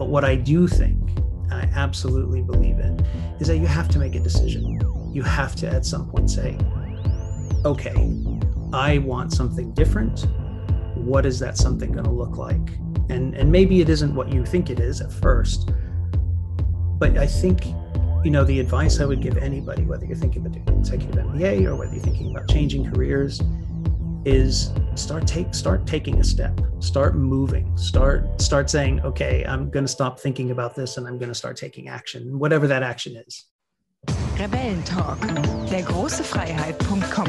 But what I do think, I absolutely believe in, is that you have to make a decision. You have to at some point say, okay, I want something different. What is that something going to look like? And maybe it isn't what you think it is at first, but I think, the advice I would give anybody, whether you're thinking about doing Executive MBA or whether you're thinking about changing careers, is start taking a step, start moving, start saying, okay, I'm going to stop thinking about this and I'm going to start taking action, whatever that action is. Rebellentalk, dergroßefreiheit.com.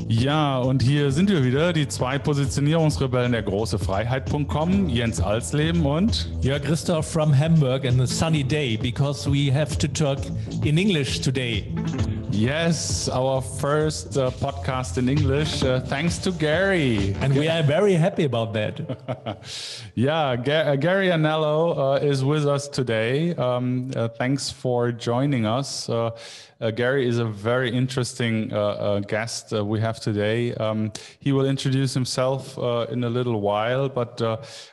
Ja, und hier sind wir wieder, die zwei Positionierungsrebellen der großefreiheit.com, Jens Alsleben und Jörg Christoph from Hamburg, and a sunny day because we have to talk in English today. Yes, our first podcast in English, thanks to Gary. And we are very happy about that. Yeah, Gary Anello is with us today. Thanks for joining us. Gary is a very interesting guest we have today. He will introduce himself in a little while, but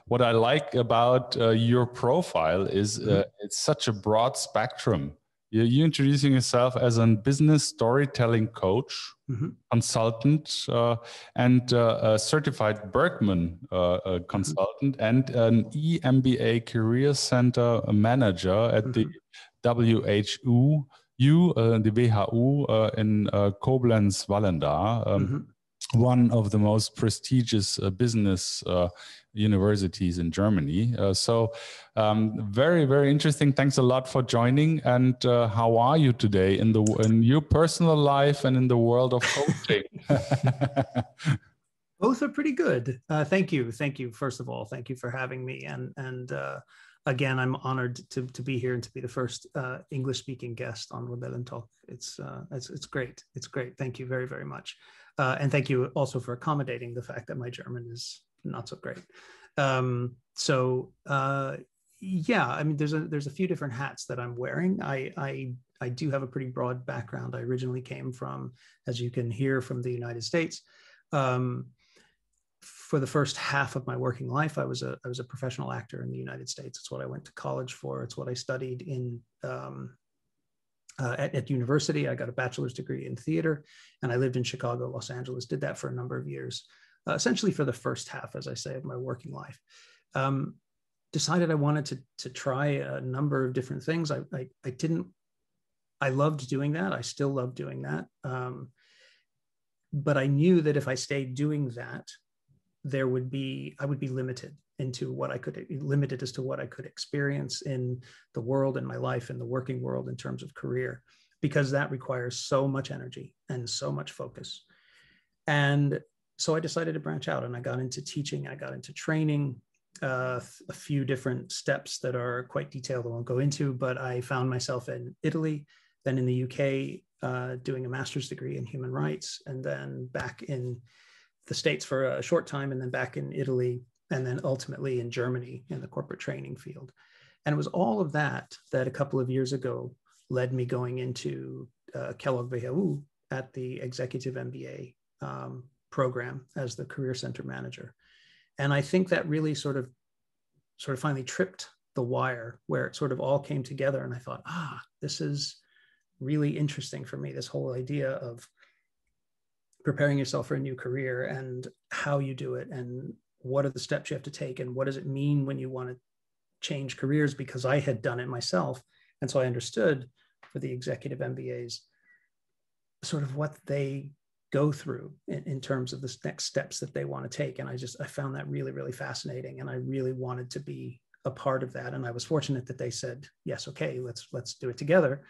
what I like about your profile is it's such a broad spectrum. You're introducing yourself as a business storytelling coach, consultant, and a certified Birkman consultant, and an EMBA Career Center manager at the WHU, the WHU in Koblenz-Wallendar, one of the most prestigious business universities in Germany. So very, very interesting. Thanks a lot for joining. And how are you today in your personal life and in the world of coaching? Both are pretty good. Thank you. First of all, thank you for having me. And again, I'm honored to be here and to be the first English-speaking guest on Rebellentalk. It's great. It's great. Thank you very, very much. And thank you also for accommodating the fact that my German is not so great. Yeah, I mean, there's a few different hats that I'm wearing. I do have a pretty broad background. I originally came from, as you can hear, from the United States. For the first half of my working life, I was a professional actor in the United States. It's what I went to college for. It's what I studied in at university. I got a bachelor's degree in theater, and I lived in Chicago, Los Angeles, did that for a number of years, essentially for the first half, as I say, of my working life. Decided I wanted to try a number of different things. I loved doing that. I still love doing that. But I knew that if I stayed doing that, I would be limited limited as to what I could experience in the world, in my life, in the working world, in terms of career, because that requires so much energy and so much focus. And so I decided to branch out, and I got into teaching. I got into training, a few different steps that are quite detailed I won't go into, but I found myself in Italy, then in the UK, doing a master's degree in human rights, and then back in the States for a short time, and then back in Italy, and then ultimately in Germany in the corporate training field. And it was all of that a couple of years ago led me going into Kellogg-WHU at the Executive MBA program as the Career Center manager. And I think that really sort of finally tripped the wire, where it sort of all came together. And I thought, this is really interesting for me, this whole idea of preparing yourself for a new career and how you do it, and what are the steps you have to take, and what does it mean when you want to change careers, because I had done it myself. And so I understood for the executive MBAs sort of what they go through in terms of the next steps that they want to take. And I found that really, really fascinating. And I really wanted to be a part of that. And I was fortunate that they said, yes, okay, let's do it together.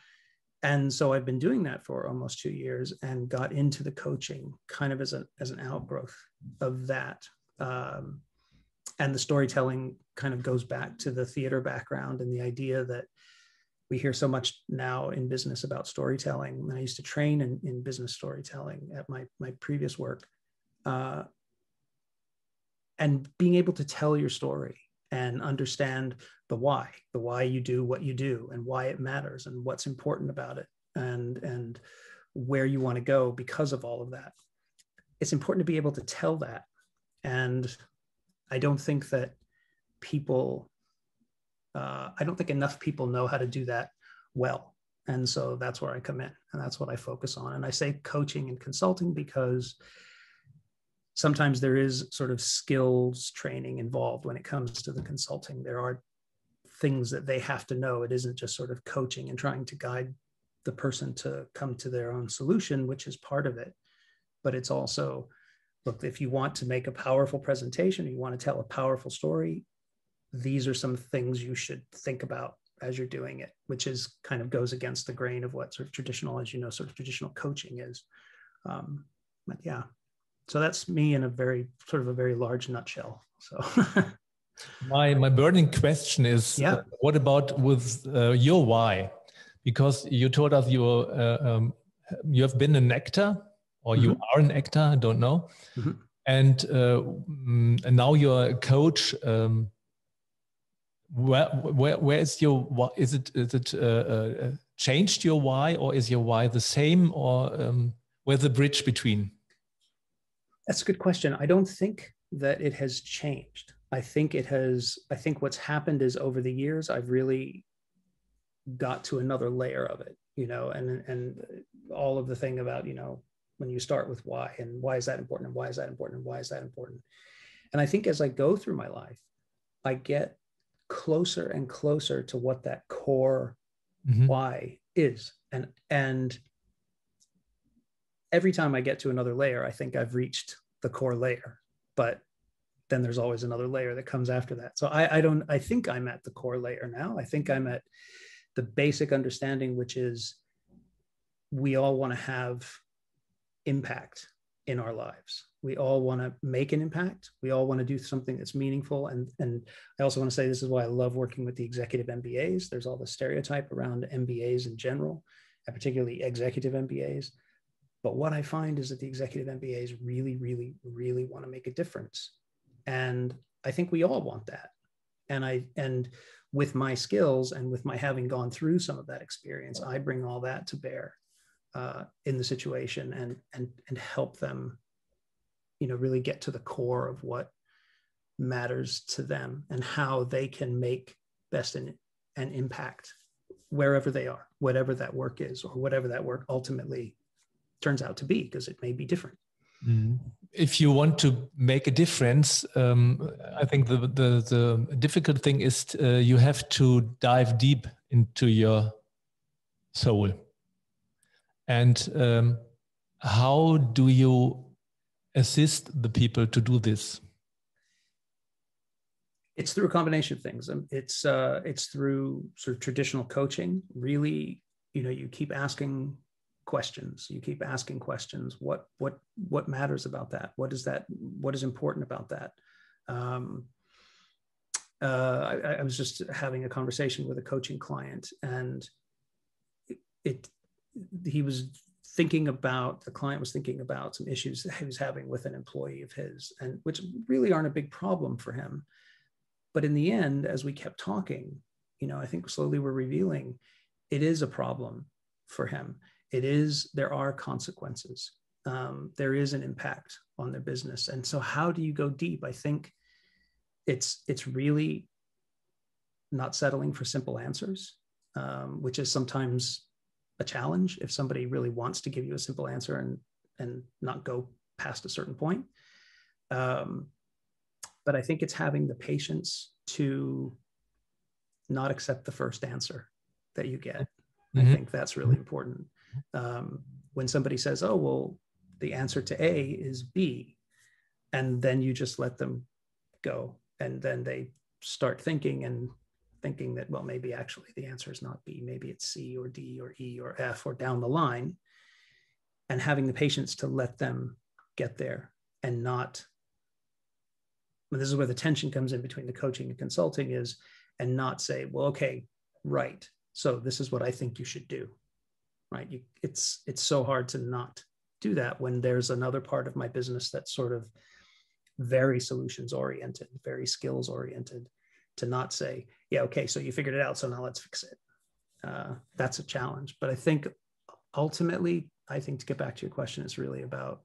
And so I've been doing that for almost 2 years, and got into the coaching kind of as an outgrowth of that. And the storytelling kind of goes back to the theater background, and the idea that we hear so much now in business about storytelling. And I used to train in business storytelling at my previous work, and being able to tell your story and understand the why you do what you do, and why it matters, and what's important about it, and where you want to go because of all of that. It's important to be able to tell that. And I don't think that people, I don't think enough people know how to do that well. And so that's where I come in, and that's what I focus on. And I say coaching and consulting because sometimes there is sort of skills training involved when it comes to the consulting. There are things that they have to know. It isn't just sort of coaching and trying to guide the person to come to their own solution, which is part of it. But it's also, look, if you want to make a powerful presentation, you want to tell a powerful story, these are some things you should think about as you're doing it, which is kind of goes against the grain of what sort of traditional, as you know, sort of traditional coaching is. But yeah, so that's me in a very sort of a very large nutshell. So my burning question is, yeah. What about with your why? Because you told us you have been an actor, or you are an actor, I don't know, and now you're a coach. Where is your, is it changed your why, or is your why the same, or where's the bridge between? That's a good question. I don't think that it has changed. I think what's happened is over the years, I've really got to another layer of it, you know, and all of the thing about, you know, when you start with why, and why is that important, and why is that important, and why is that important. And I think as I go through my life, I get closer and closer to what that core why is. And every time I get to another layer, I think I've reached the core layer, but then there's always another layer that comes after that. So I think I'm at the core layer now. I think I'm at the basic understanding, which is we all want to have impact in our lives. We all want to make an impact. We all want to do something that's meaningful. And I also want to say, this is why I love working with the executive MBAs. There's all the stereotype around MBAs in general, and particularly executive MBAs. But what I find is that the executive MBAs really, really, really want to make a difference. And I think we all want that. And with my skills and with my having gone through some of that experience, I bring all that to bear in the situation and help them, you know, really get to the core of what matters to them and how they can make best an impact wherever they are, whatever that work is, or whatever that work ultimately turns out to be, because it may be different. If you want to make a difference, I think the difficult thing is you have to dive deep into your soul. And how do you assist the people to do this? It's through a combination of things. It's through sort of traditional coaching. Really, you know, you keep asking questions. You keep asking questions. What matters about that? What is important about that? I was just having a conversation with a coaching client, and the client was thinking about some issues that he was having with an employee of his, and which really aren't a big problem for him. But in the end, as we kept talking, you know, I think slowly we're revealing it is a problem for him. There are consequences. There is an impact on their business. And so how do you go deep? I think it's really not settling for simple answers, which is sometimes a challenge if somebody really wants to give you a simple answer and not go past a certain point. But I think it's having the patience to not accept the first answer that you get. I think that's really important. When somebody says, oh, well, the answer to A is B, and then you just let them go. And then they start thinking that, well, maybe actually the answer is not B, maybe it's C or D or E or F or down the line, and having the patience to let them get there and not, and this is where the tension comes in between the coaching and consulting is, and not say, well, okay, right, so this is what I think you should do, right? It's so hard to not do that when there's another part of my business that's sort of very solutions oriented, very skills oriented, to not say, yeah, okay, so you figured it out, so now let's fix it. That's a challenge. But I think ultimately, to get back to your question, it's really about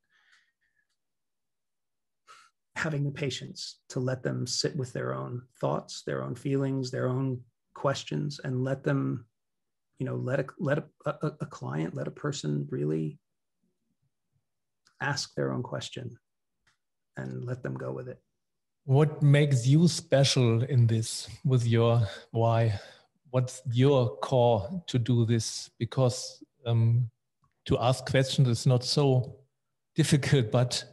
having the patience to let them sit with their own thoughts, their own feelings, their own questions, and let them, let a client, let a person really ask their own question and let them go with it. What makes you special in this with your why? What's your core to do this? Because to ask questions is not so difficult, but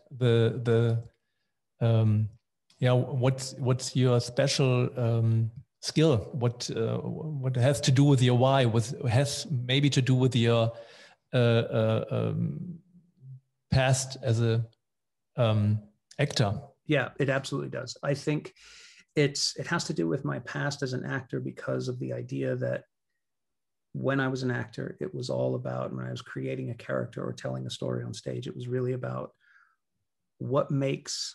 what's your special skill? What has to do with your why? What has maybe to do with your past as a actor? Yeah, it absolutely does. I think it has to do with my past as an actor, because of the idea that when I was an actor, it was all about, when I was creating a character or telling a story on stage, it was really about what makes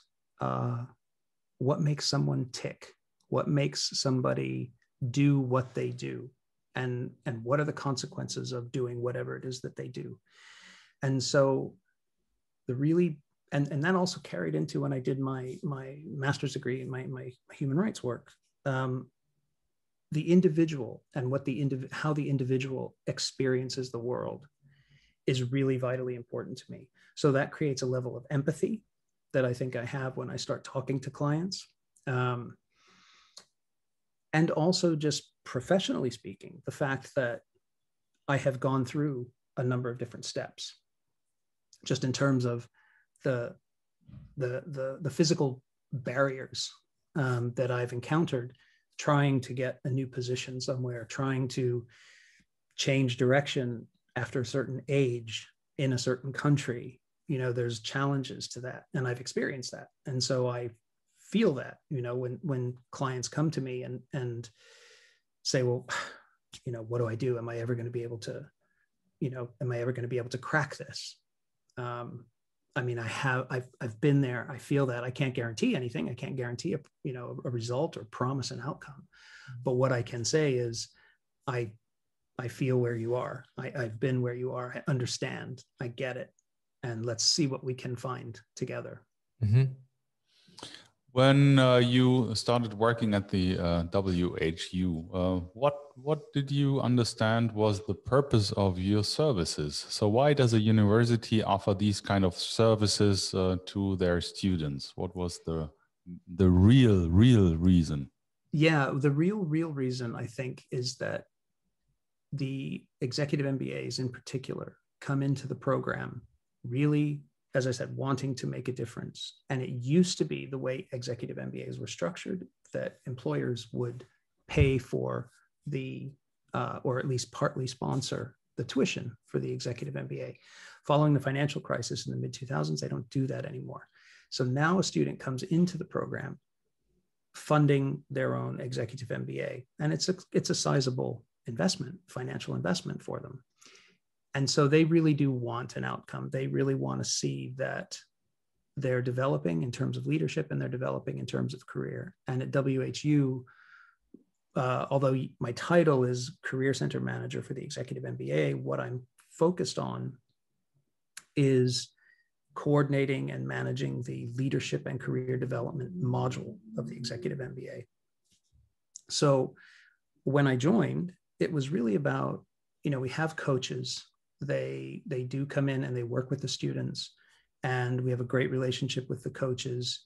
someone tick, what makes somebody do what they do, and what are the consequences of doing whatever it is that they do. And so and that also carried into when I did my master's degree in my human rights work. The individual and how the individual experiences the world is really vitally important to me. So that creates a level of empathy that I think I have when I start talking to clients. And also, just professionally speaking, the fact that I have gone through a number of different steps, just in terms of the physical barriers that I've encountered trying to get a new position somewhere, trying to change direction after a certain age in a certain country. There's challenges to that, and I've experienced that. And so I feel that, when clients come to me and say, well, what do I do? Am I ever going to be able to, crack this? I've been there. I feel that. I can't guarantee anything. I can't guarantee a result or promise an outcome. But what I can say is I feel where you are. I've been where you are. I understand. I get it. And let's see what we can find together. Mm-hmm. When you started working at the WHU, what did you understand was the purpose of your services? So why does a university offer these kind of services to their students? What was the real reason? Yeah, the real reason, I think, is that the executive MBAs in particular come into the program really, as I said, wanting to make a difference. And it used to be the way executive MBAs were structured, that employers would pay for or at least partly sponsor the tuition for the executive MBA. Following the financial crisis in the mid-2000s, they don't do that anymore. So now a student comes into the program funding their own executive MBA, and it's a sizable investment, financial investment for them. And so they really do want an outcome. They really want to see that they're developing in terms of leadership and they're developing in terms of career. And at WHU, although my title is Career Center Manager for the Executive MBA, what I'm focused on is coordinating and managing the leadership and career development module of the Executive MBA. So when I joined, it was really about, we have coaches. They do come in and they work with the students, and we have a great relationship with the coaches.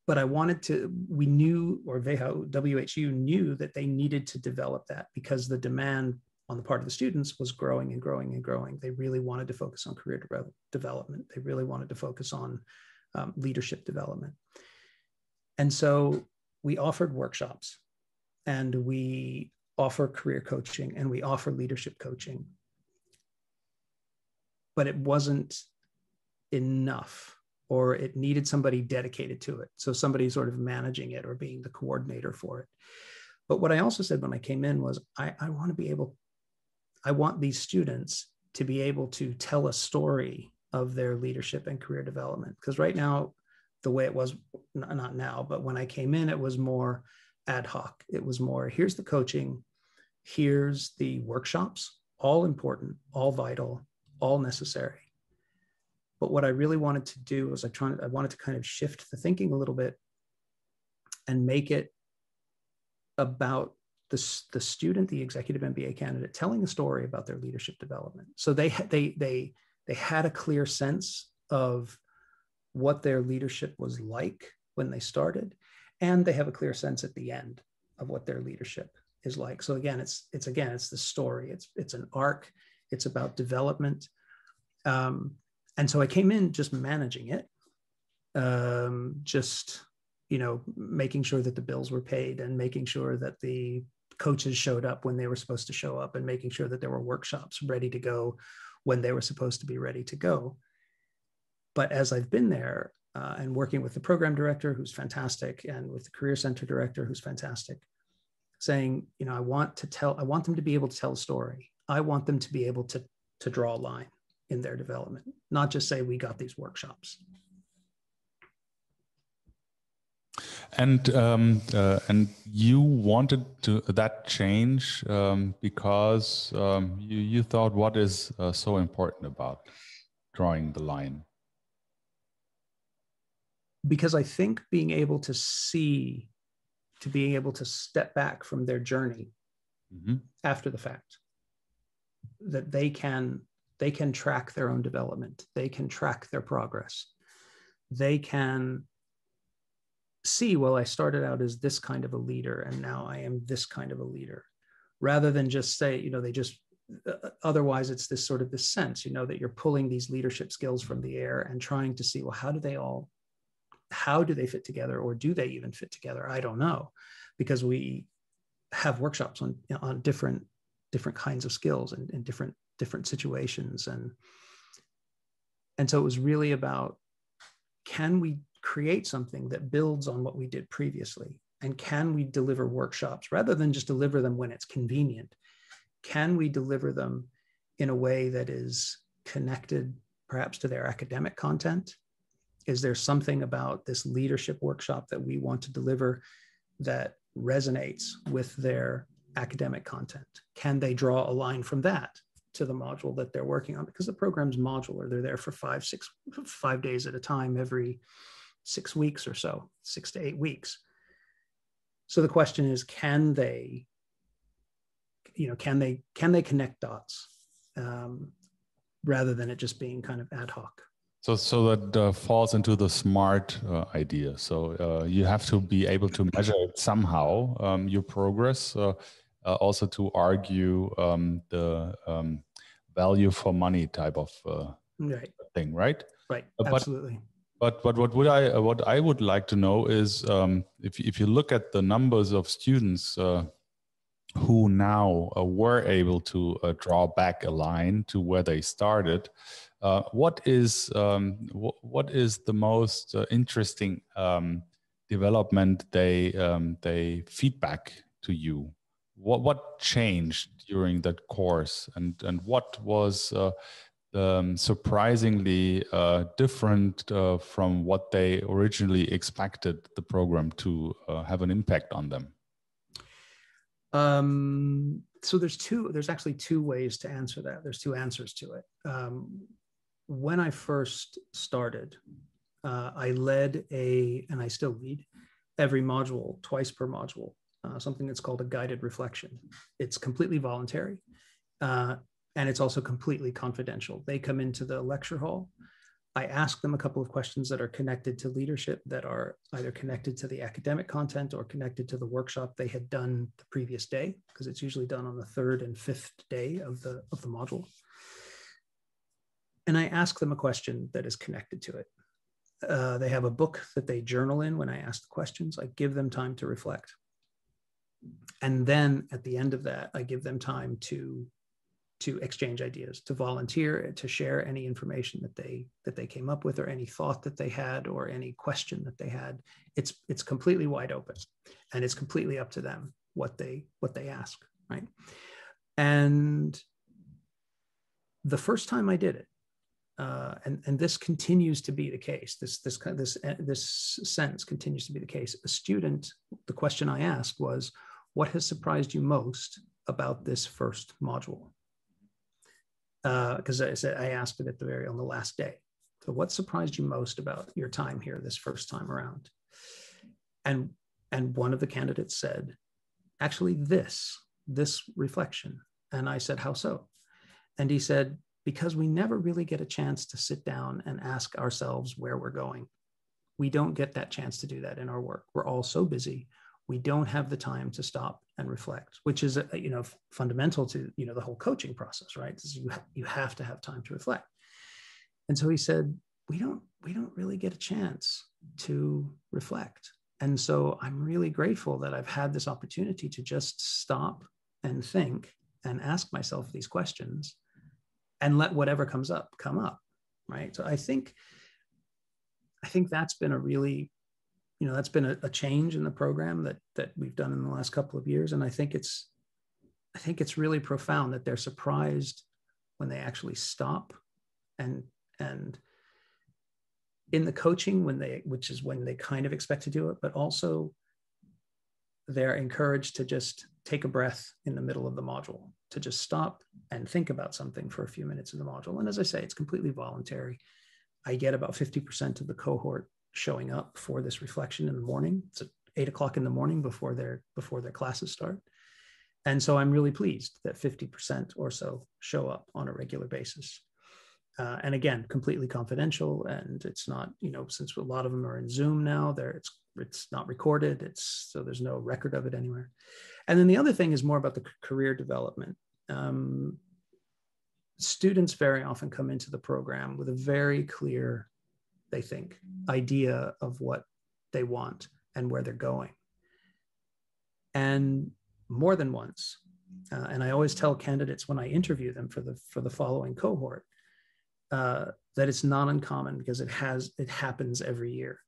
But we knew, or WHU knew, that they needed to develop that, because the demand on the part of the students was growing and growing and growing. They really wanted to focus on career development. They really wanted to focus on leadership development. And so we offered workshops, and we offer career coaching, and we offer leadership coaching. But it wasn't enough, or it needed somebody dedicated to it. So somebody sort of managing it or being the coordinator for it. But what I also said when I came in was, I want these students to be able to tell a story of their leadership and career development. Because right now, the way it was, not now, but when I came in, it was more ad hoc. It was more, here's the coaching, here's the workshops, all important, all vital, all necessary. But what I really wanted to do was I wanted to kind of shift the thinking a little bit and make it about the student, the executive MBA candidate, telling a story about their leadership development. So they had a clear sense of what their leadership was like when they started, and they have a clear sense at the end of what their leadership is like. So again, it's the story. It's an arc. It's about development. And so I came in just managing it, just, making sure that the bills were paid and making sure that the coaches showed up when they were supposed to show up and making sure that there were workshops ready to go when they were supposed to be ready to go. But as I've been there and working with the program director, who's fantastic, and with the career center director, who's fantastic, saying, I want them to be able to tell a story. I want them to be able to draw a line in their development, not just say, we got these workshops. And you wanted that change because you thought, what is so important about drawing the line? Because I think being able to step back from their journey after the fact, that they can track their own development, they can track their progress, they can see, well, I started out as this kind of a leader and now I am this kind of a leader, rather than just say, otherwise it's this sort of this sense, that you're pulling these leadership skills from the air and trying to see, well, how do they fit together, or do they even fit together? I don't know, because we have workshops on different kinds of skills and in different situations. And so it was really about, can we create something that builds on what we did previously? And can we deliver workshops rather than just deliver them when it's convenient? Can we deliver them in a way that is connected perhaps to their academic content? Is there something about this leadership workshop that we want to deliver that resonates with their academic content? Can they draw a line from that to the module that they're working on? Because the program's modular. They're there for 5 days at a time, every 6 weeks or so, 6 to 8 weeks. So the question is, can they connect dots rather than it just being kind of ad hoc? So that falls into the SMART idea. So you have to be able to measure it somehow, your progress, also to argue the value for money type of thing, right? Right, absolutely. But what I would like to know is if you look at the numbers of students who now were able to draw back a line to where they started, what is the most interesting development they feedback to you? What changed during that course, and what was surprisingly different from what they originally expected the program to have an impact on them? So there's actually two ways to answer that. There's two answers to it. When I first started, I led and I still lead every module, twice per module, something that's called a guided reflection. It's completely voluntary. And it's also completely confidential. They come into the lecture hall. I ask them a couple of questions that are connected to leadership, that are either connected to the academic content or connected to the workshop they had done the previous day, because it's usually done on the 3rd and 5th day of the module. And I ask them a question that is connected to it. They have a book that they journal in when I ask the questions. I give them time to reflect. And then at the end of that, I give them time to exchange ideas, to volunteer, to share any information that they came up with, or any thought that they had, or any question that they had. It's completely wide open, and it's completely up to them what they ask, right? And the first time I did it, and this continues to be the case, this sentence continues to be the case. A student, the question I asked was, what has surprised you most about this first module? Because I asked it on the last day. So what surprised you most about your time here this first time around? And one of the candidates said, actually, this reflection. And I said, how so? And he said, because we never really get a chance to sit down and ask ourselves where we're going. We don't get that chance to do that in our work. We're all so busy. We don't have the time to stop and reflect, which is, fundamental to, the whole coaching process, right? You have to have time to reflect. And so he said, we don't really get a chance to reflect. And so I'm really grateful that I've had this opportunity to just stop and think and ask myself these questions and let whatever comes up come up, right? So I think that's been a really, that's been a change in the program that we've done in the last couple of years. And I think it's really profound that they're surprised when they actually stop and in the coaching which is when they kind of expect to do it, but also they're encouraged to just take a breath in the middle of the module, to just stop and think about something for a few minutes in the module. And as I say, it's completely voluntary. I get about 50% of the cohort showing up for this reflection in the morning. It's at 8 o'clock in the morning before their classes start. And so I'm really pleased that 50% or so show up on a regular basis. And again, completely confidential. And it's not, since a lot of them are in Zoom now, it's not recorded. So there's no record of it anywhere. And then the other thing is more about the career development. Students very often come into the program with a very clear, they think, idea of what they want and where they're going. And more than once, and I always tell candidates when I interview them for the following cohort, that it's not uncommon, because it happens every year.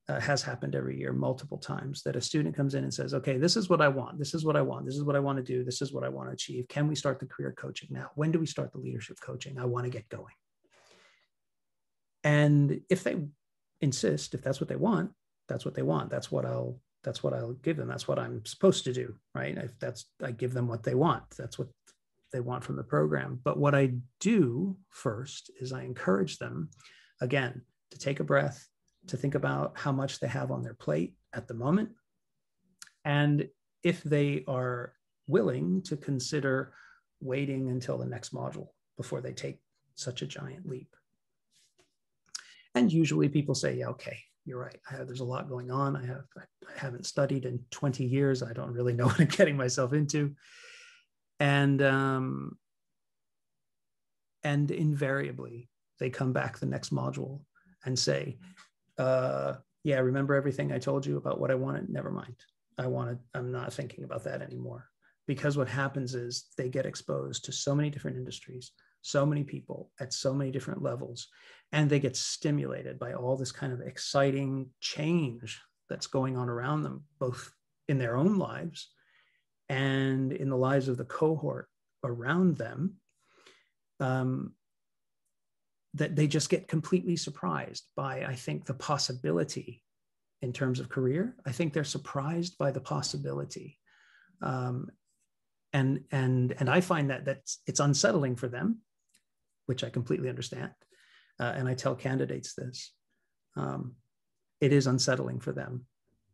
Has happened every year multiple times, that a student comes in and says, okay, this is what I want. This is what I want. This is what I want to do. This is what I want to achieve. Can we start the career coaching now? When do we start the leadership coaching? I want to get going. And if they insist, if that's what they want, that's what they want. That's what I'll give them. That's what I'm supposed to do, right? I give them what they want. That's what they want from the program. But what I do first is I encourage them, again, to take a breath, to think about how much they have on their plate at the moment. And if they are willing, to consider waiting until the next module before they take such a giant leap. And usually people say, yeah, okay, you're right. There's a lot going on. I haven't studied in 20 years. I don't really know what I'm getting myself into. And invariably, they come back the next module and say, yeah, remember everything I told you about what I wanted? Never mind. I'm not thinking about that anymore. Because what happens is they get exposed to so many different industries, so many people at so many different levels, and they get stimulated by all this kind of exciting change that's going on around them, both in their own lives and in the lives of the cohort around them, that they just get completely surprised by, I think, the possibility in terms of career. I think they're surprised by the possibility. And I find that it's unsettling for them, which I completely understand. And I tell candidates this. It is unsettling for them,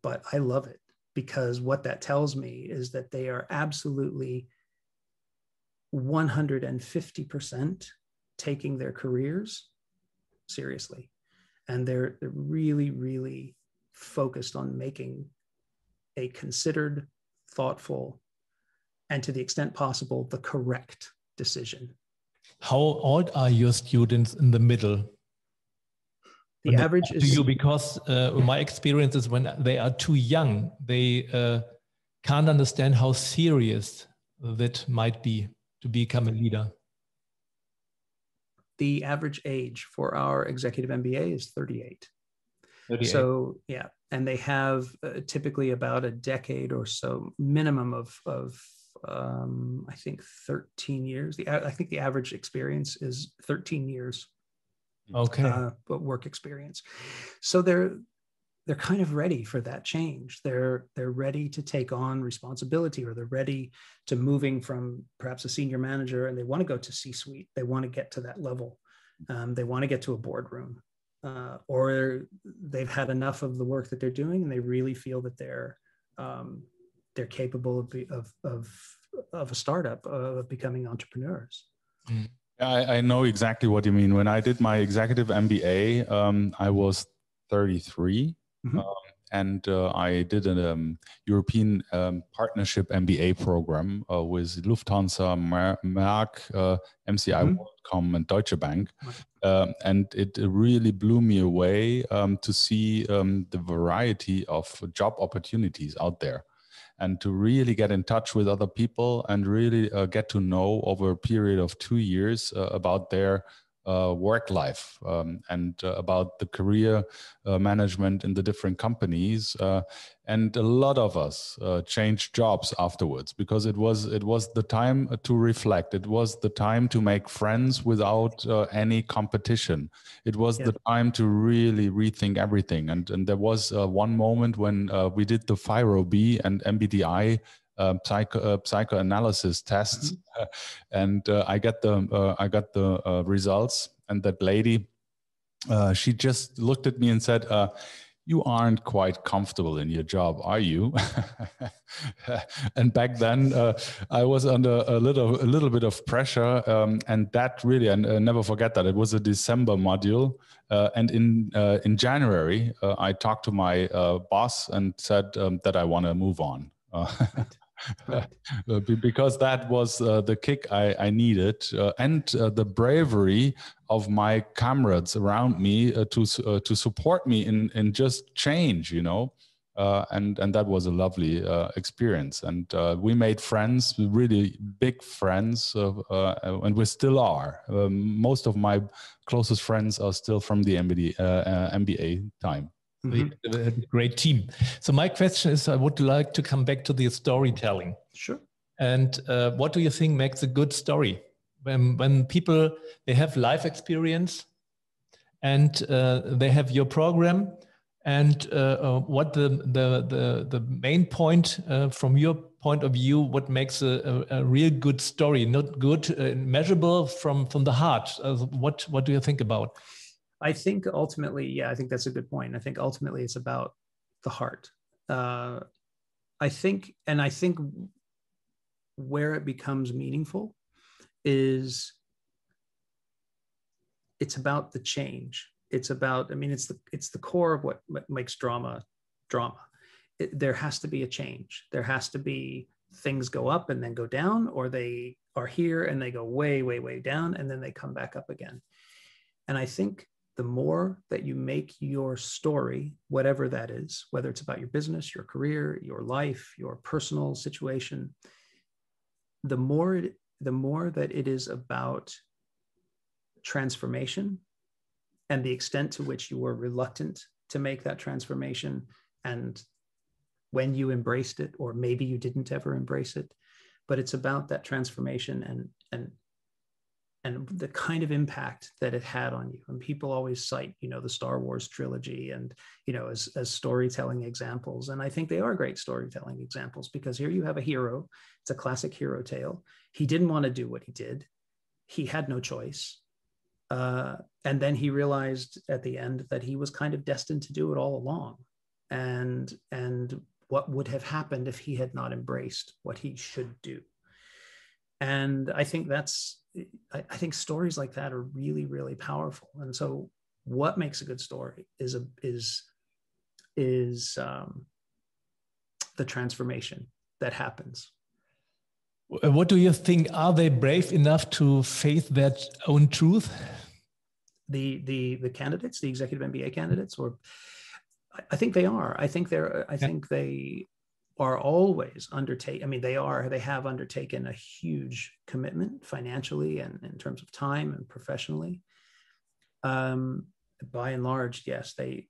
but I love it, because what that tells me is that they are absolutely 150% taking their careers seriously. And they're really, really focused on making a considered, thoughtful, and to the extent possible, the correct decision. How old are your students in the middle? The average is... Because my experience is when they are too young, they can't understand how serious that might be to become a leader. The average age for our executive MBA is 38. 38. So yeah, and they have typically about a decade or so minimum of I think 13 years. I think the average experience is 13 years. Okay. But work experience. So they're kind of ready for that change. They're ready to take on responsibility, or they're ready to moving from perhaps a senior manager, and they want to go to C-suite. They want to get to that level. They want to get to a boardroom. or they've had enough of the work that they're doing, and they really feel that they're capable of a startup, of becoming entrepreneurs. Mm. I know exactly what you mean. When I did my executive MBA, I was 33. Mm-hmm. And I did a European partnership MBA program with Lufthansa, Merck, MCI Mm-hmm. WorldCom, and Deutsche Bank. And it really blew me away to see the variety of job opportunities out there, and to really get in touch with other people and really get to know over a period of 2 years about their work life and about the career management in the different companies. And a lot of us changed jobs afterwards, because it was the time to reflect. It was the time to make friends without any competition. It was the time to really rethink everything. And there was one moment when we did the FIRO-B and MBTI psychoanalysis tests, mm-hmm. And I got the results, and that lady, she just looked at me and said, "You aren't quite comfortable in your job, are you?" And back then, I was under a little bit of pressure, and that really, and never forget that it was a December module, and in January, I talked to my boss and said that I want to move on. Right. Because that was the kick I needed, and the bravery of my comrades around me to support me in just change, and that was a lovely experience. And we made friends, really big friends, and we still are. Most of my closest friends are still from the MBA time. Mm-hmm. A great team. So my question is, I would like to come back to the storytelling. Sure. And what do you think makes a good story? When people, they have life experience and they have your program, and what the main point from your point of view, what makes a real good story, not good, measurable from the heart? What do you think about? I think ultimately, I think that's a good point. I think ultimately it's about the heart. I think where it becomes meaningful is it's about the change. It's about, it's the core of what makes drama. There has to be a change. There has to be things go up and then go down, or they are here and they go way, way, way down, and then they come back up again. And I think the more that you make your story, whatever that is, whether it's about your business, your career, your life, your personal situation, the more that it is about transformation and the extent to which you were reluctant to make that transformation, and when you embraced it, or maybe you didn't ever embrace it, but it's about that transformation and the kind of impact that it had on you. And people always cite, the Star Wars trilogy and, as storytelling examples. And I think they are great storytelling examples, because here you have a hero. It's a classic hero tale. He didn't want to do what he did. He had no choice. And then he realized at the end that he was kind of destined to do it all along. And what would have happened if he had not embraced what he should do? And I think I think stories like that are really, really powerful. And so what makes a good story is the transformation that happens. What do you think? Are they brave enough to face their own truth? The candidates, the executive MBA candidates, or I think they are. I think they are always they have undertaken a huge commitment financially and in terms of time and professionally. By and large, yes, they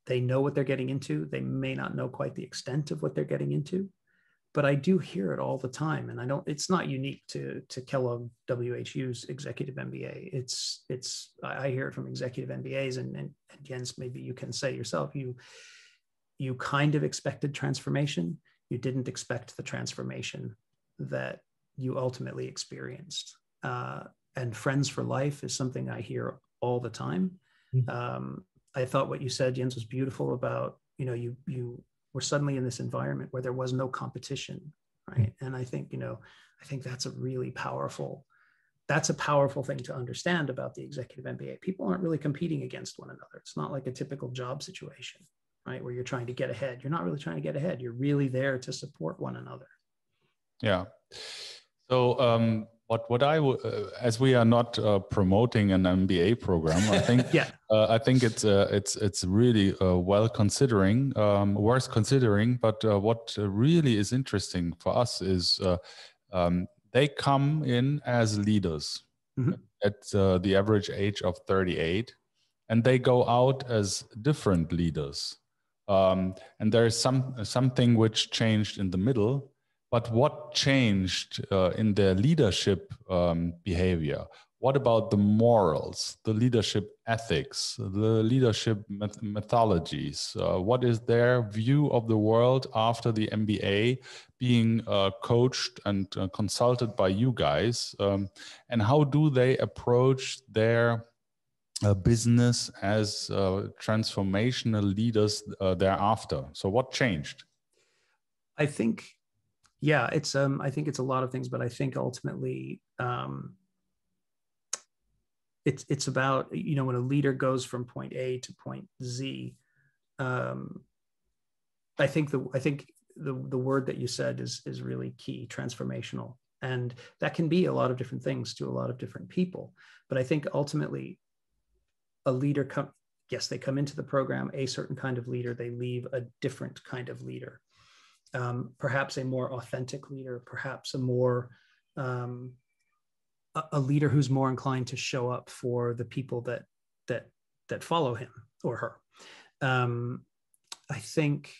know what they're getting into. They may not know quite the extent of what they're getting into, but I do hear it all the time. And it's not unique to Kellogg-WHU's executive MBA. I hear it from executive MBAs, and Jens, maybe you can say yourself, you kind of expected transformation. You didn't expect the transformation that you ultimately experienced. And friends for life is something I hear all the time. I thought what you said, Jens, was beautiful about, you were suddenly in this environment where there was no competition, right? And I think that's a really powerful thing to understand about the Executive MBA. People aren't really competing against one another. It's not like a typical job situation, right? Where you're trying to get ahead. You're not really trying to get ahead. You're really there to support one another. Yeah. So what I would, as we are not promoting an MBA program, I think yeah. I think it's really worth considering. But what really is interesting for us is they come in as leaders at the average age of 38, and they go out as different leaders. And there is something which changed in the middle. But what changed in their leadership behavior? What about the morals, the leadership ethics, the leadership methodologies? What is their view of the world after the MBA, being coached and consulted by you guys? And how do they approach their business as transformational leaders thereafter? So what changed? I think I think it's a lot of things, but I think ultimately it's about, when a leader goes from point A to point Z, I think the word that you said is really key, transformational. And that can be a lot of different things to a lot of different people. But I think ultimately a leader they come into the program, a certain kind of leader, they leave a different kind of leader. Perhaps a more authentic leader, perhaps a more a leader who's more inclined to show up for the people that follow him or her. I think,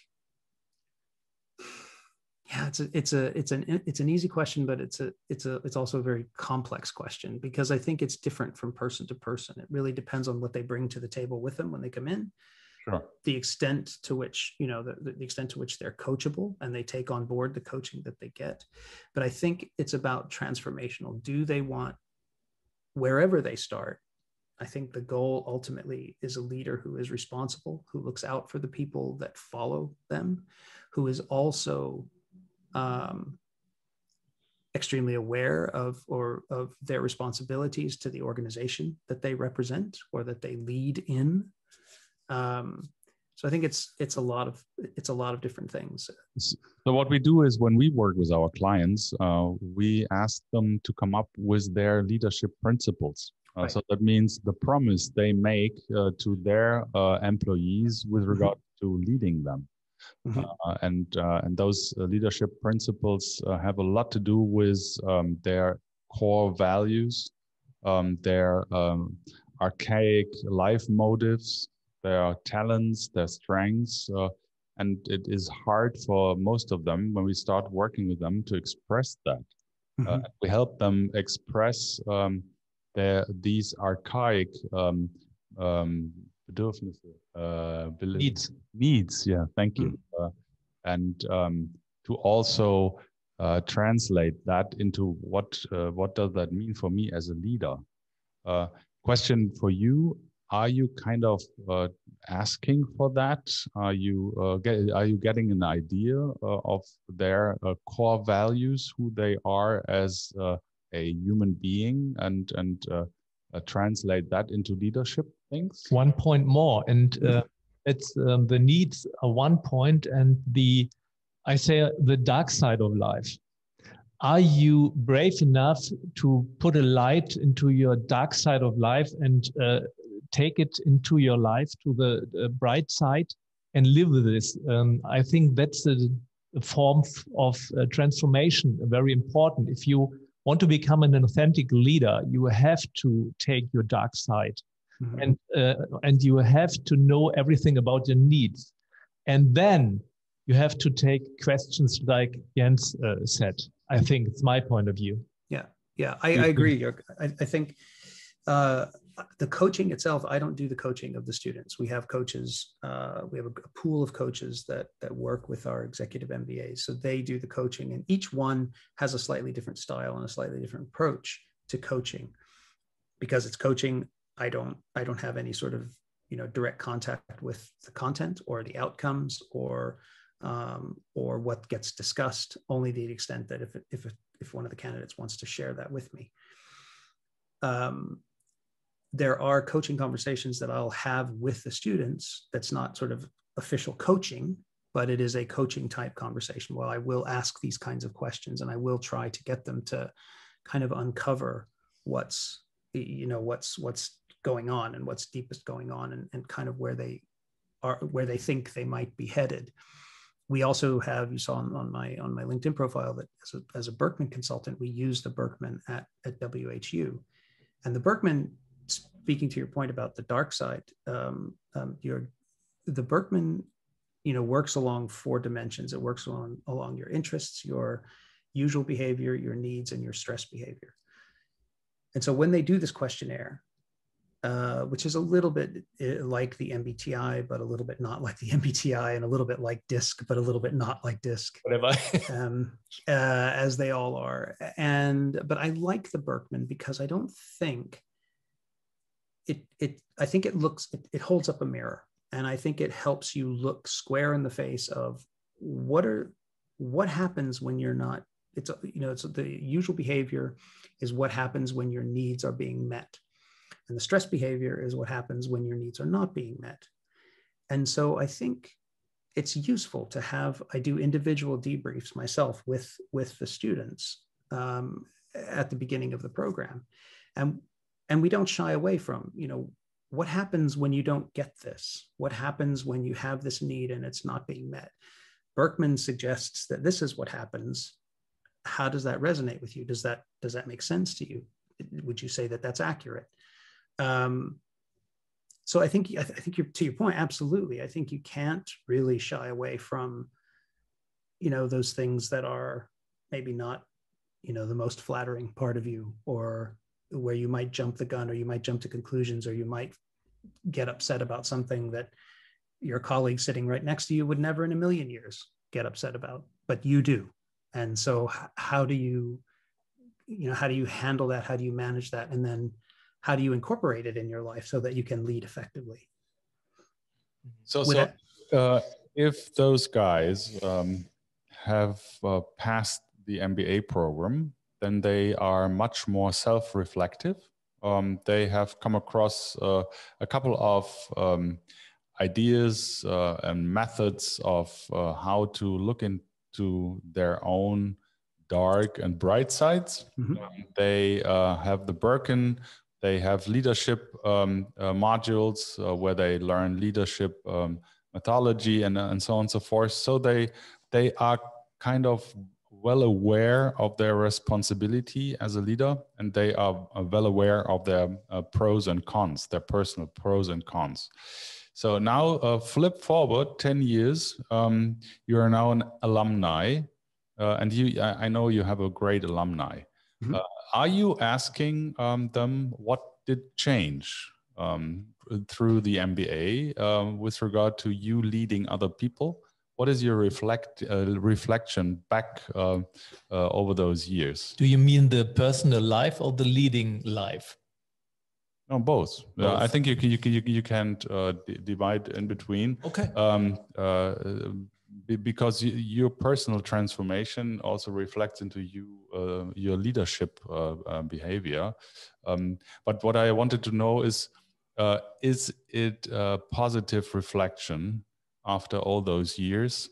it's an easy question, but it's also a very complex question, because I think it's different from person to person. It really depends on what they bring to the table with them when they come in. Sure. The extent to which, the extent to which they're coachable and they take on board the coaching that they get. But I think it's about transformational. Do they want, wherever they start, I think the goal ultimately is a leader who is responsible, who looks out for the people that follow them, who is also extremely aware of their responsibilities to the organization that they represent or that they lead in. So I think it's a lot of different things. So what we do is, when we work with our clients, we ask them to come up with their leadership principles. Right. So that means the promise they make to their employees with regard to leading them. And those leadership principles have a lot to do with their core values, their archaic life motives, their talents, their strengths, and it is hard for most of them, when we start working with them, to express that. We help them express these archaic needs. Yeah, thank you. And to also translate that into what does that mean for me as a leader? Question for you: are you kind of asking for that? Are you getting an idea of their core values, who they are as a human being, and translate that into leadership things? One point more, and it's the needs are one point, and the dark side of life. Are you brave enough to put a light into your dark side of life and take it into your life to the bright side and live with this? I think that's a form of transformation, very important. If you want to become an authentic leader, you have to take your dark side, and you have to know everything about your needs, and then you have to take questions like Jens said. I think it's my point of view. Yeah, I agree, Jörg. I think the coaching itself, I don't do the coaching of the students. We have coaches, we have a pool of coaches that work with our Executive MBAs. So they do the coaching, and each one has a slightly different style and a slightly different approach to coaching, because it's coaching don't have any sort of, direct contact with the content or the outcomes or what gets discussed, only to the extent that if one of the candidates wants to share that with me. There are coaching conversations that I'll have with the students that's not sort of official coaching, but it is a coaching type conversation where I will ask these kinds of questions and I will try to get them to kind of uncover what's going on and what's deepest going on, and kind of where they think they might be headed. We also have, you saw on my LinkedIn profile, that as a Birkman consultant, we use the Birkman at WHU. And the Birkman, speaking to your point about the dark side, the Birkman, works along 4 dimensions. It works along your interests, your usual behavior, your needs, and your stress behavior. And so when they do this questionnaire, which is a little bit like the MBTI, but a little bit not like the MBTI, and a little bit like DISC, but a little bit not like DISC, as they all are. But I like the Birkman because I don't think I think it holds up a mirror, and I think it helps you look square in the face of what happens when you're not. It's the usual behavior is what happens when your needs are being met. And the stress behavior is what happens when your needs are not being met. And so I think it's useful to I do individual debriefs myself with the students at the beginning of the program. And we don't shy away from, what happens when you don't get this? What happens when you have this need and it's not being met? Birkman suggests that this is what happens. How does that resonate with you? Does that make sense to you? Would you say that that's accurate? So I think you're, to your point, absolutely. I think you can't really shy away from, those things that are maybe not, the most flattering part of you, or where you might jump the gun, or you might jump to conclusions, or you might get upset about something that your colleague sitting right next to you would never in a million years get upset about, but you do. And so how do you handle that? How do you manage that? And then how do you incorporate it in your life so that you can lead effectively? If those guys have passed the MBA program, then they are much more self-reflective. They have come across a couple of ideas and methods of how to look into their own dark and bright sides. Mm-hmm. They have the Birkin. They have leadership modules where they learn leadership methodology and so on and so forth. So they are kind of well aware of their responsibility as a leader, and they are well aware of their pros and cons, their personal pros and cons. So now flip forward 10 years, you are now an alumni, and I know you have a great alumni. Mm-hmm. Are you asking them what did change through the MBA with regard to you leading other people? What is your reflection back over those years? Do you mean the personal life or the leading life? No, both. I think you can't divide in between. Okay. Because your personal transformation also reflects into your leadership behavior. But what I wanted to know is it a positive reflection after all those years,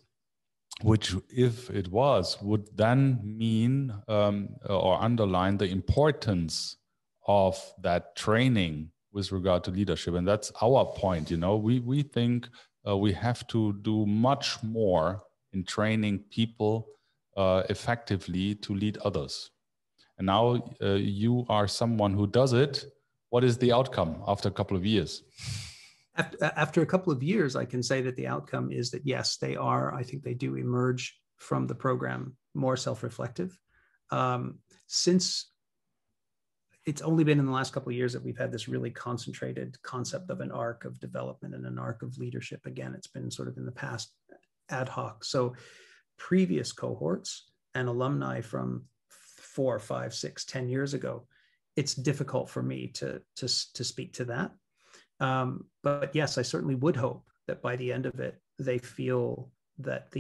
which, if it was, would then mean or underline the importance of that training with regard to leadership? And that's our point. We think we have to do much more in training people effectively to lead others. And now you are someone who does it. What is the outcome after a couple of years? After a couple of years, I can say that the outcome is that, yes, I think they do emerge from the program more self-reflective. Since it's only been in the last couple of years that we've had this really concentrated concept of an arc of development and an arc of leadership. Again, it's been sort of in the past ad hoc. So previous cohorts and alumni from 4, 5, 6, 10 years ago, it's difficult for me to speak to that. But yes, I certainly would hope that by the end of it, they feel that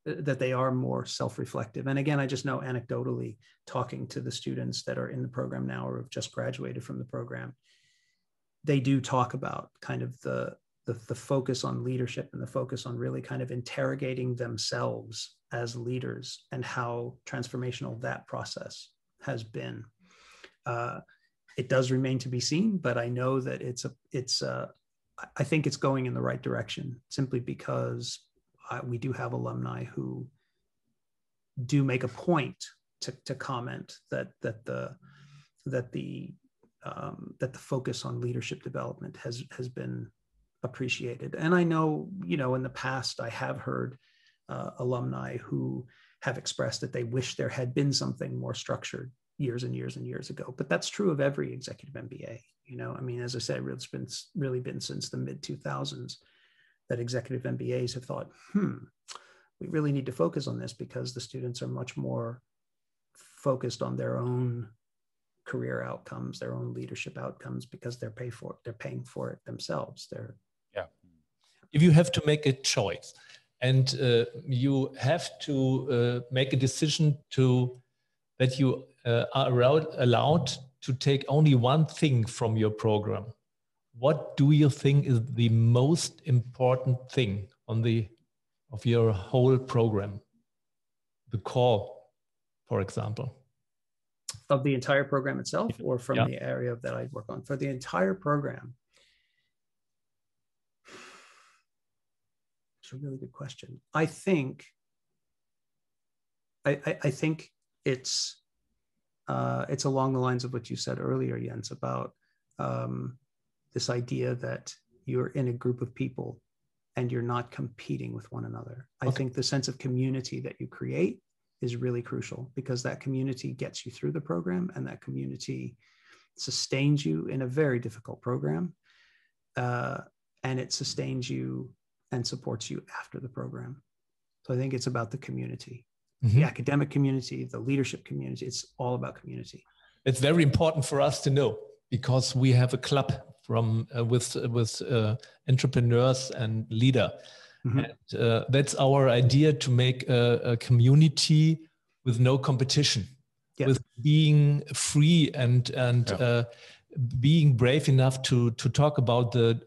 that they are more self-reflective. And again, I just know anecdotally, talking to the students that are in the program now or have just graduated from the program, they do talk about kind of the focus on leadership and the focus on really kind of interrogating themselves as leaders and how transformational that process has been. It does remain to be seen, but I know that I think it's going in the right direction, simply because we do have alumni who do make a point to comment that the focus on leadership development has been appreciated. And I know, in the past, I have heard alumni who have expressed that they wish there had been something more structured years and years and years ago. But that's true of every executive MBA. I mean, as I said, it's been really been since the mid 2000s that executive MBAs have thought, we really need to focus on this, because the students are much more focused on their own career outcomes, their own leadership outcomes, because they're paying for it themselves. If you have to make a choice and you have to make a decision that you are allowed to take only one thing from your program, what do you think is the most important thing of your whole program? The core, for example. Of the entire program itself, or from the area that I work on? For the entire program, it's a really good question. I think it's along the lines of what you said earlier, Jens, about this idea that you're in a group of people and you're not competing with one another. I think the sense of community that you create is really crucial, because that community gets you through the program, and that community sustains you in a very difficult program, and it sustains you and supports you after the program. So I think it's about the community, the academic community, the leadership community. It's all about community. It's very important for us to know, because we have a club with entrepreneurs and leader. And that's our idea, to make a community with no competition, with being free and being brave enough to talk about the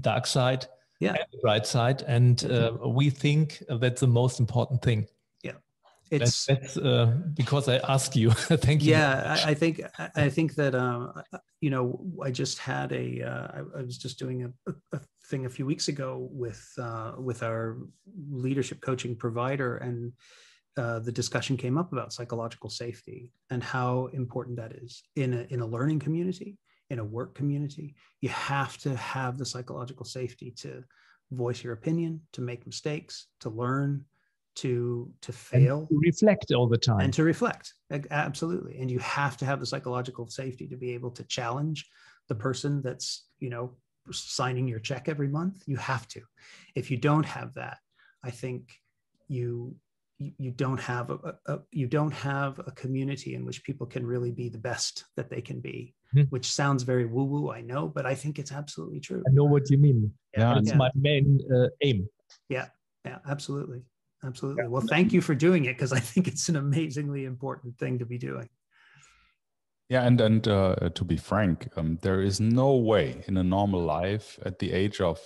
dark side and the bright side. And we think that's the most important thing. That's because I asked you. Thank you. Yeah, I think that I just had I was just doing a thing a few weeks ago with our leadership coaching provider, and the discussion came up about psychological safety and how important that is in a learning community, in a work community. You have to have the psychological safety to voice your opinion, to make mistakes, to learn, to fail, and to reflect all the time, and to reflect. Absolutely. And you have to have the psychological safety to be able to challenge the person that's signing your check every month. You have to. If you don't have that, I think you don't have a community in which people can really be the best that they can be, which sounds very woo-woo, I know, but I think it's absolutely true. I know what you mean. It's my main aim. Yeah, absolutely. Absolutely. Well, thank you for doing it, because I think it's an amazingly important thing to be doing. Yeah, and to be frank, there is no way in a normal life at the age of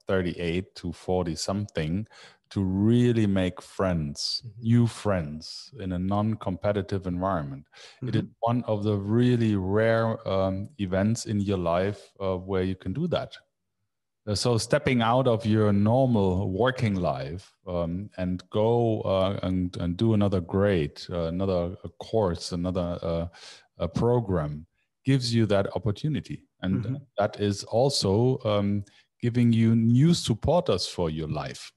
38 to 40 something to really make friends, new friends, in a non-competitive environment. It is one of the really rare events in your life where you can do that. So stepping out of your normal working life and go and do another grade, another course, another program gives you that opportunity. And that is also giving you new supporters for your life.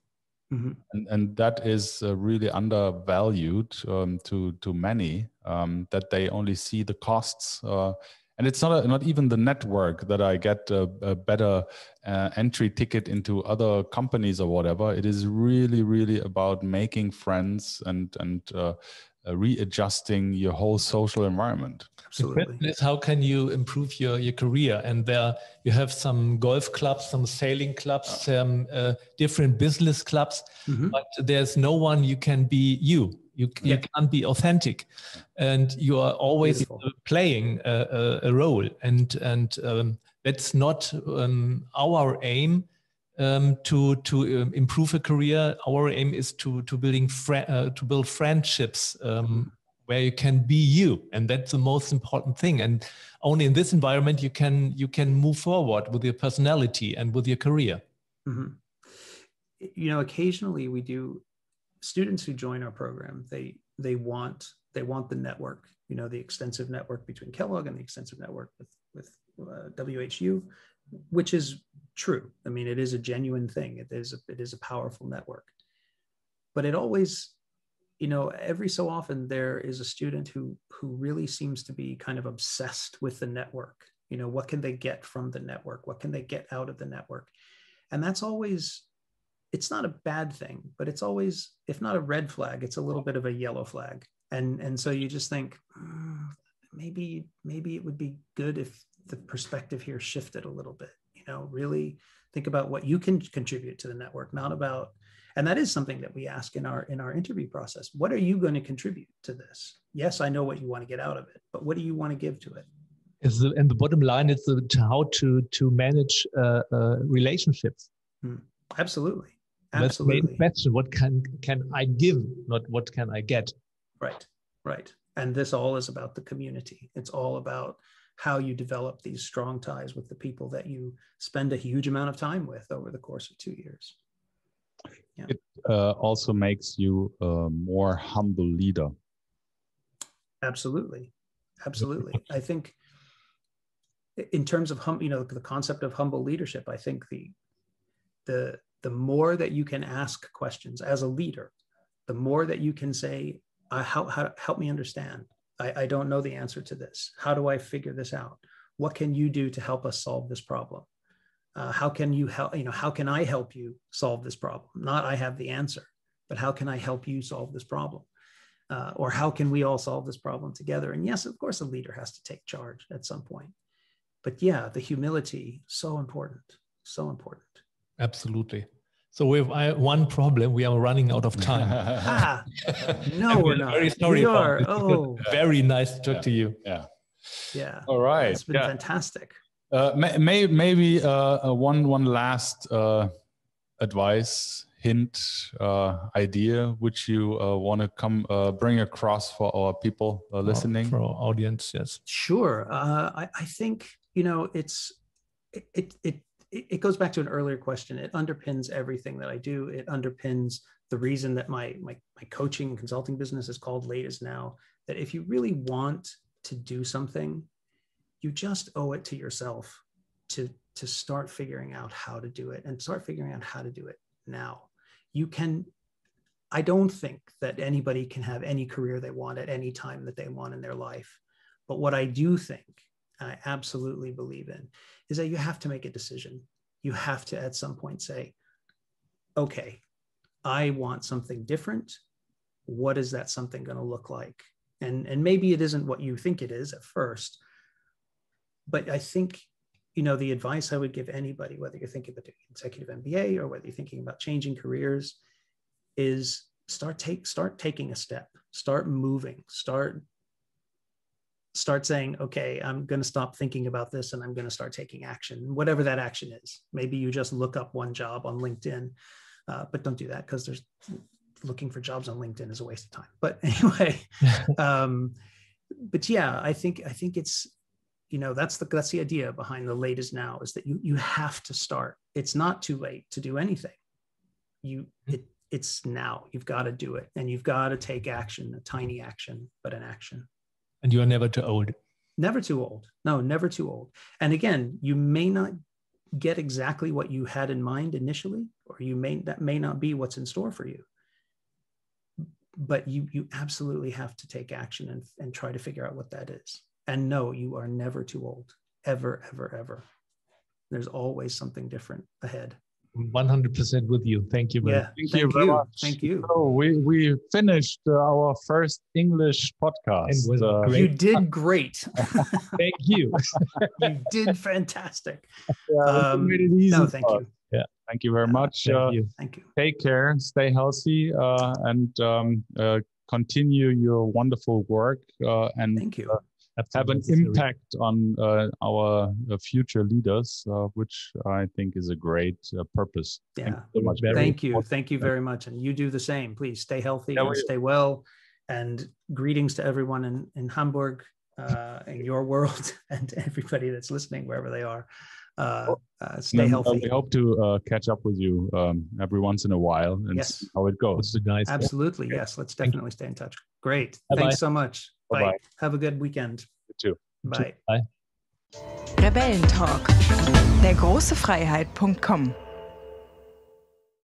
And that is really undervalued to many, that they only see the costs. And it's not even the network that I get a better entry ticket into other companies or whatever. It is really, really about making friends and readjusting your whole social environment. Absolutely. The question is, how can you improve your career? And there you have some golf clubs, some sailing clubs, some different business clubs, but there's no one you can be you. You can't be authentic, and you are always playing a role. And that's not our aim. To improve a career, our aim is to build friendships where you can be you, and that's the most important thing. And only in this environment you can move forward with your personality and with your career. Mm-hmm. You know, occasionally we do. Students who join our program, they want the network. You know, the extensive network between Kellogg and the extensive network with WHU, which is true. I mean, it is a genuine thing. It is a powerful network. But it always, you know, every so often there is a student who really seems to be kind of obsessed with the network. You know, what can they get from the network? What can they get out of the network? And that's always, it's not a bad thing, but it's always, if not a red flag, it's a little bit of a yellow flag. And so you just think, maybe it would be good if the perspective here shifted a little bit. You know, really think about what you can contribute to the network, not about, and that is something that we ask in our interview process. What are you going to contribute to this? Yes, I know what you want to get out of it, but what do you want to give to it? And the bottom line is how to manage relationships. Absolutely. That's the main question. What can I give, not what can I get? Right. And this all is about the community. It's all about how you develop these strong ties with the people that you spend a huge amount of time with over the course of 2 years. Yeah. It also makes you a more humble leader. Absolutely. I think in terms of the concept of humble leadership, I think the more that you can ask questions as a leader, the more that you can say, help me understand. I don't know the answer to this. How do I figure this out? What can you do to help us solve this problem? How can you help? You know, how can I help you solve this problem? Not I have the answer, but how can I help you solve this problem? Or how can we all solve this problem together? And yes, of course, a leader has to take charge at some point. But yeah, the humility, so important, so important. Absolutely. So we have one problem. We are running out of time. No, we're not. Very sorry. We are. Oh, very nice to talk to you. Yeah. All right. It's been fantastic. Maybe one last advice, hint, idea, which you want to bring across for our people listening, for our audience. Yes. Sure. I think, you know, it goes back to an earlier question. It underpins everything that I do. It underpins the reason that my coaching and consulting business is called Late Is Now, that if you really want to do something, you just owe it to yourself to start figuring out how to do it, and start figuring out how to do it now. I don't think that anybody can have any career they want at any time that they want in their life. But what I do think, I absolutely believe in, is that you have to make a decision. You have to at some point say, okay, I want something different. What is that something going to look like? And maybe it isn't what you think it is at first, but I think, you know, the advice I would give anybody, whether you're thinking about doing Executive MBA or whether you're thinking about changing careers, is start taking a step, start moving, start saying, okay, I'm going to stop thinking about this and I'm going to start taking action, whatever that action is. Maybe you just look up one job on LinkedIn, but don't do that, because looking for jobs on LinkedIn is a waste of time. But anyway, but yeah, I think it's, you know, that's the idea behind the Late Is Now, is that you have to start. It's not too late to do anything. It's now. You've got to do it, and you've got to take action, a tiny action, but an action. And you are never too old. Never too old. No, never too old. And again, you may not get exactly what you had in mind initially, or that may not be what's in store for you. But you absolutely have to take action and try to figure out what that is. And no, you are never too old. Ever, ever, ever. There's always something different ahead. 100% with you. Thank you. Yeah, Thank you very much. Thank you. So we finished our first English podcast. You did great. Thank you. You did fantastic. Yeah, we made it easy. No, thank you. Yeah, thank you very much. Thank you. Thank you. Take care, stay healthy, and continue your wonderful work. And Thank you. have an impact on our future leaders, which I think is a great purpose. Yeah. Thank you so much. Thank you very much. And you do the same. Please stay healthy and stay well. And greetings to everyone in Hamburg, in your world, and everybody that's listening wherever they are. Stay healthy. We hope to catch up with you every once in a while and see how it goes. Absolutely. Okay. Yes. Let's definitely stay in touch. Great. Bye-bye. Thanks so much. Bye. Bye-bye. Have a good weekend. You too. Bye. Bye. Rebellentalk. Der große Freiheit.com